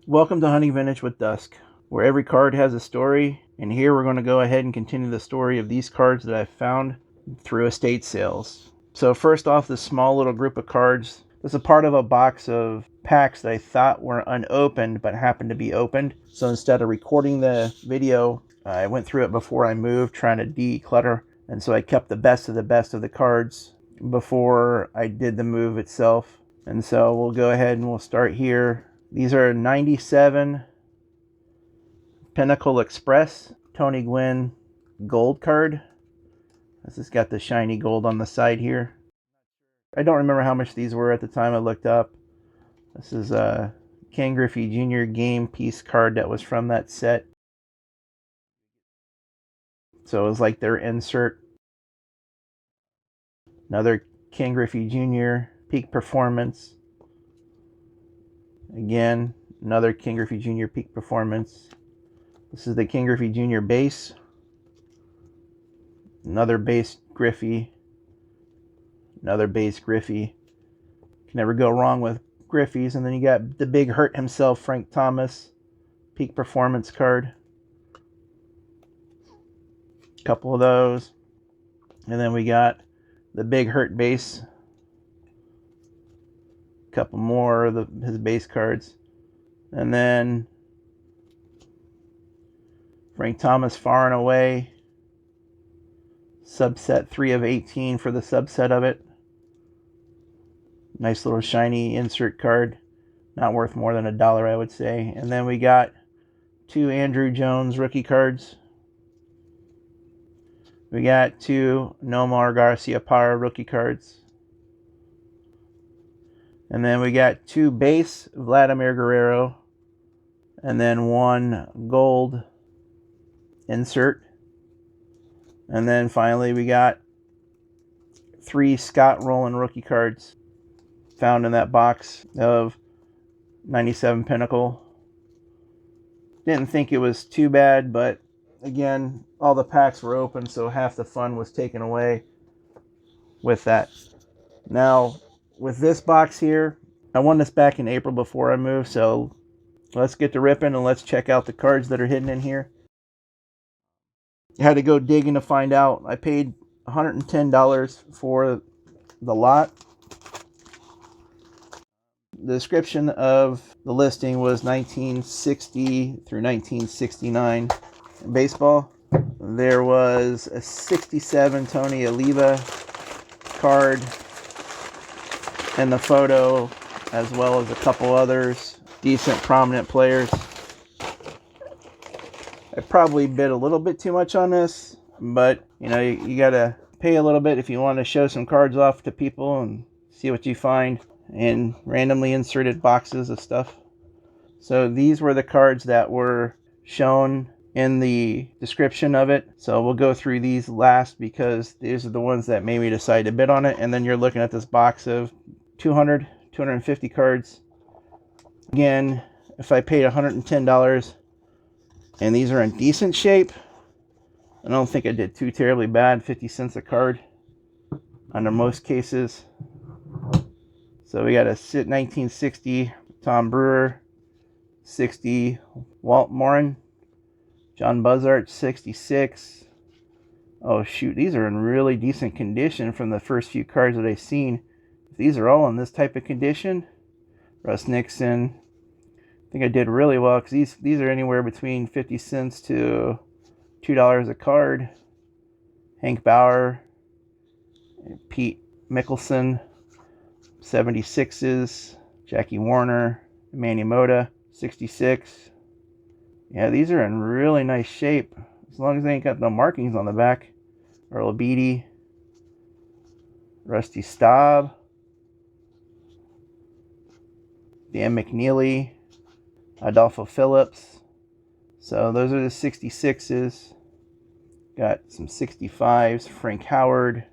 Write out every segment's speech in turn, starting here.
Welcome to Hunting Vintage with Dusk, where every card has a story, and here we're going to go ahead and continue the story of these cards that I found through estate sales. So first off, this small little group of cards. This is a part of a box of packs that I thought were unopened but happened to be opened. So instead of recording the video, I went through it before I moved, trying to declutter, and so I kept the best of the cards before I did the move itself. And so we'll go ahead and we'll start here. These are 97 Pinnacle Express Tony Gwynn gold card. This has got the shiny gold on the side here. I don't remember how much these were at the time I looked up. This is a Ken Griffey Jr. game piece card that was from that set. So it was like their insert. Another Ken Griffey Jr. Peak Performance. Again, another Ken Griffey Jr. Peak Performance. This is the Ken Griffey Jr. base. Another base Griffey. Another base Griffey. Can never go wrong with Griffeys. And then you got the big hurt himself, Frank Thomas. Peak Performance card. A couple of those. And then we got the big hurt base. A couple more of his base cards. And then Frank Thomas Far and Away. Subset 3 of 18 for the subset of it. Nice little shiny insert card. Not worth more than $1, I would say. And then we got 2 Andrew Jones rookie cards. We got 2 Nomar Garciaparra rookie cards. And then we got 2 base Vladimir Guerrero. And then 1 gold insert. And then finally we got 3 Scott Rowland rookie cards found in that box of 97 Pinnacle. Didn't think it was too bad, but again, all the packs were open, so half the fun was taken away with that. Now, with this box here, I won this back in April before I moved, so let's get to ripping and let's check out the cards that are hidden in here. I had to go digging to find out. I paid $110 for the lot. The description of the listing was 1960 through 1969 in baseball. There was a 67 Tony Oliva card in the photo, as well as a couple others, decent prominent players. I probably bid a little bit too much on this, but you know, you gotta pay a little bit if you want to show some cards off to people and see what you find in randomly inserted boxes of stuff. So these were the cards that were shown in the description of it. So we'll go through these last because these are the ones that made me decide to bid on it. And then you're looking at this box of 250 cards. Again, if I paid $110 and these are in decent shape, I don't think I did too terribly bad. 50 cents a card under most cases. So we got a 1960 Tom Brewer, 60 Walt Morin, John Buzzard 66. Oh shoot, these are in really decent condition from the first few cards that I've seen. If these are all in this type of condition, Russ Nixon, I think I did really well because these are anywhere between 50 cents to $2 a card. Hank Bauer, Pete Mickelson, 76s, Jackie Warner, Manny Mota, 66. Yeah, these are in really nice shape, as long as they ain't got no markings on the back. Earl Beatty, Rusty Staub, Dan McNeely, Adolfo Phillips. So those are the 66s. Got some 65s, Frank Howard.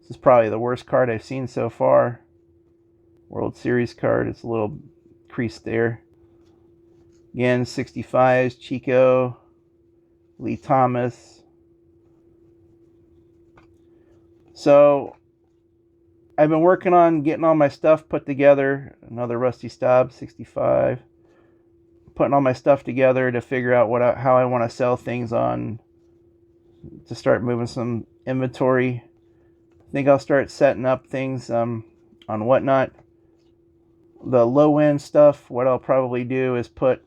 This is probably the worst card I've seen so far. World Series card. It's a little creased there. Again, 65s, Chico, Lee Thomas. So I've been working on getting all my stuff put together. Another rusty Staub 65. Putting all my stuff together to figure out how I want to sell things on, to start moving some inventory. I think I'll start setting up things on Whatnot. The low end stuff, what I'll probably do is put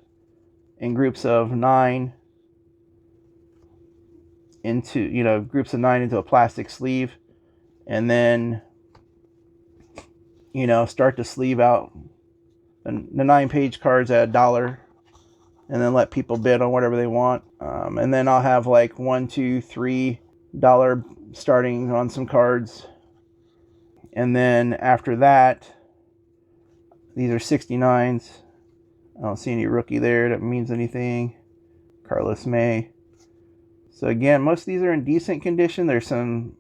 in groups of 9 into a plastic sleeve, and then start to sleeve out the 9-page cards at $1, and then let people bid on whatever they want. And then I'll have like $1, $2, $3 starting on some cards, and then after that, these are 69s. I don't see any rookie there that means anything. Carlos May. So again, most of these are in decent condition. There's some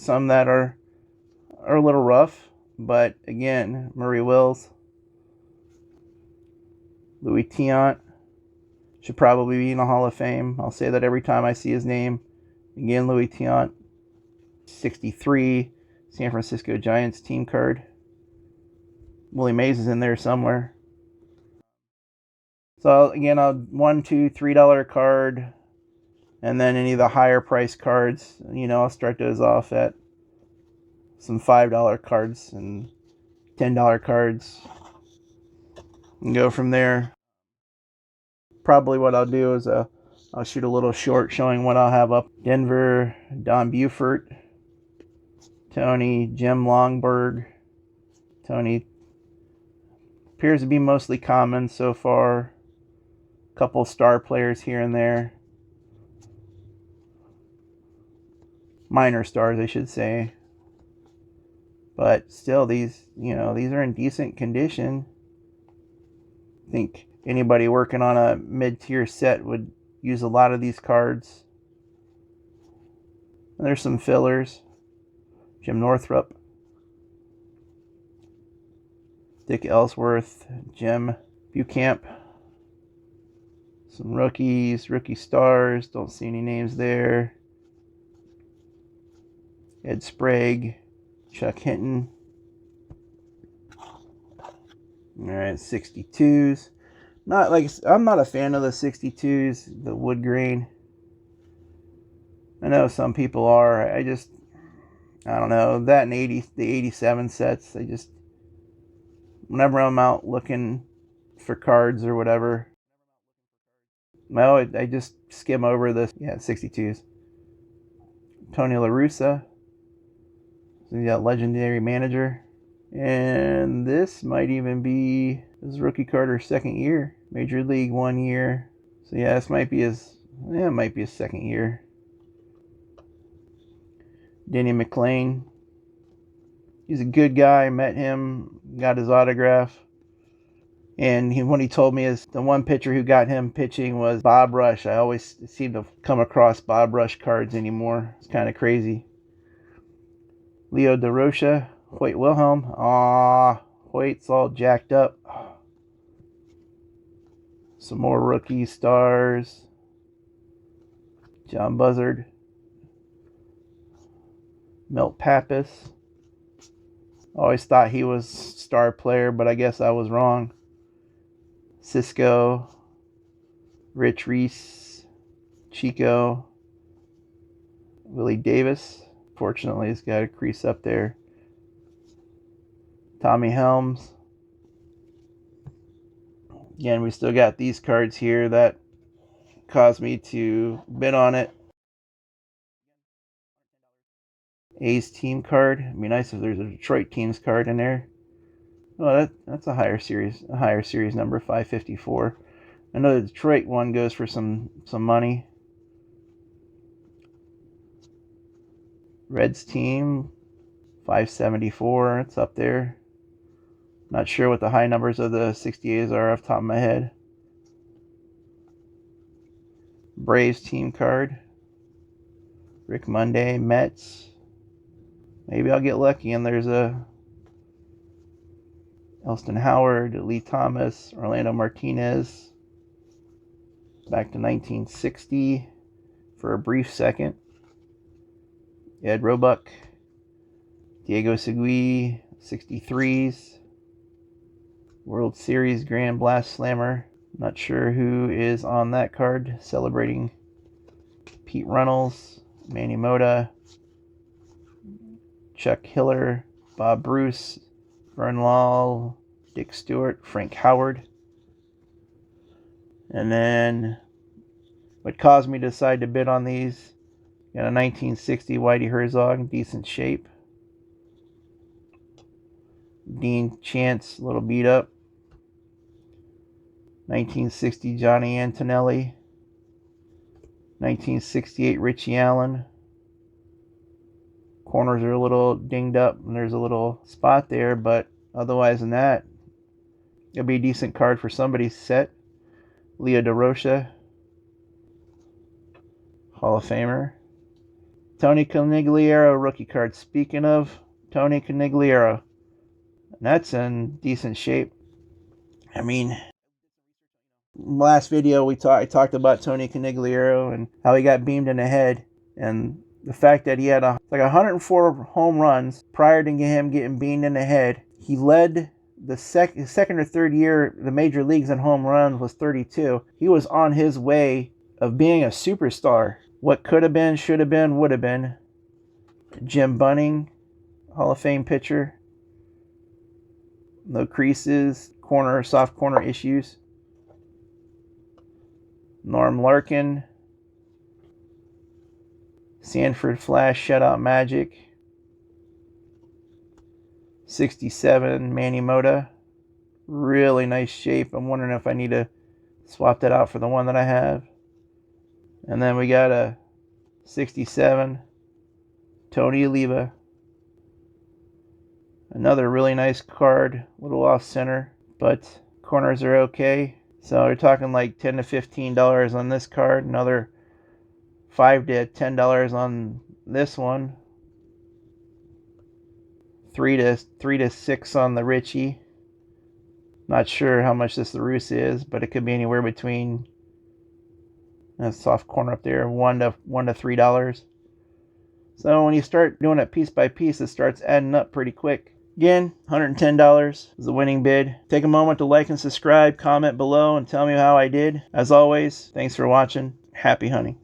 that are a little rough, but again, Murray Wills, Louis Tiant should probably be in the Hall of Fame. I'll say that every time I see his name. Again, Louis Tiant, 63, San Francisco Giants team card. Willie Mays is in there somewhere. So again, I'll $1, $2, $3 card, and then any of the higher price cards, I'll start those off at some $5 cards and $10 cards, and go from there. Probably what I'll do is I'll shoot a little short showing what I'll have up. Denver, Don Buford, Tony, Jim Longberg. Tony appears to be mostly common so far. Couple star players here and there. Minor stars, I should say. But still, these are in decent condition. I think anybody working on a mid-tier set would use a lot of these cards. And there's some fillers. Jim Northrup, Dick Ellsworth, Jim Bucamp. Some rookies, rookie stars. Don't see any names there. Ed Sprague, Chuck Hinton. Alright, 62s. I'm not a fan of the 62s, the wood grain. I know some people are. I don't know. That and the 87 sets, whenever I'm out looking for cards or whatever, I just skim over the 62s. Tony La Russa, legendary manager. And this might even be his rookie card or second year. Major League 1 year. So this might be his second year. Denny McLean. He's a good guy. Met him, got his autograph. And when he told me the one pitcher who got him pitching was Bob Rush. I always seem to come across Bob Rush cards anymore. It's kind of crazy. Leo DeRocha, Hoyt Wilhelm. Hoyt's all jacked up. Some more rookie stars. John Buzzard. Milt Pappas. Always thought he was star player, but I guess I was wrong. Cisco, Rich Reese, Chico, Willie Davis. Fortunately, he's got a crease up there. Tommy Helms. Again, we still got these cards here that caused me to bid on it. A's team card. It'd be nice if there's a Detroit teams card in there. Oh, that's a higher series number, 554. I know the Detroit one goes for some money. Reds team, 574. It's up there. Not sure what the high numbers of the 68s are off the top of my head. Braves team card. Rick Monday, Mets. Maybe I'll get lucky and there's a Elston Howard, Lee Thomas, Orlando Martinez. Back to 1960 for a brief second. Ed Roebuck, Diego Segui, 63s. World Series Grand Blast Slammer. Not sure who is on that card. Celebrating Pete Runnels, Manny Mota, Chuck Hiller, Bob Bruce, Vern Law, Dick Stewart, Frank Howard. And then what caused me to decide to bid on these, got a 1960 Whitey Herzog, decent shape. Dean Chance, a little beat up. 1960 Johnny Antonelli. 1968 Richie Allen. Corners are a little dinged up and there's a little spot there, but otherwise than that, it'll be a decent card for somebody's set. Leo DeRocha, Hall of Famer. Tony Conigliaro rookie card. Speaking of Tony Conigliaro, that's in decent shape. I mean, last video I talked about Tony Conigliaro and how he got beamed in the head, and the fact that he had like 104 home runs prior to him getting beamed in the head. He led the second or third year the major leagues in home runs was 32. He was on his way of being a superstar. What could have been, should have been, would have been. Jim Bunning, Hall of Fame pitcher. No creases, soft corner issues. Norm Larkin, Sanford Flash shutout magic. 67 Manny Mota, really nice shape. I'm wondering if I need to swap that out for the one that I have. And then we got a 67 Tony Oliva, another really nice card, a little off center, but corners are okay. So we're talking like $10 to $15 on this card, another $5 to $10 on this one, 3 to $6 on the Richie. Not sure how much this LaRusse is, but it could be anywhere between a soft corner up there, $1 to $3. So when you start doing it piece by piece, it starts adding up pretty quick. Again, $110 is the winning bid. Take a moment to like and subscribe, comment below, and tell me how I did. As always, thanks for watching. Happy hunting.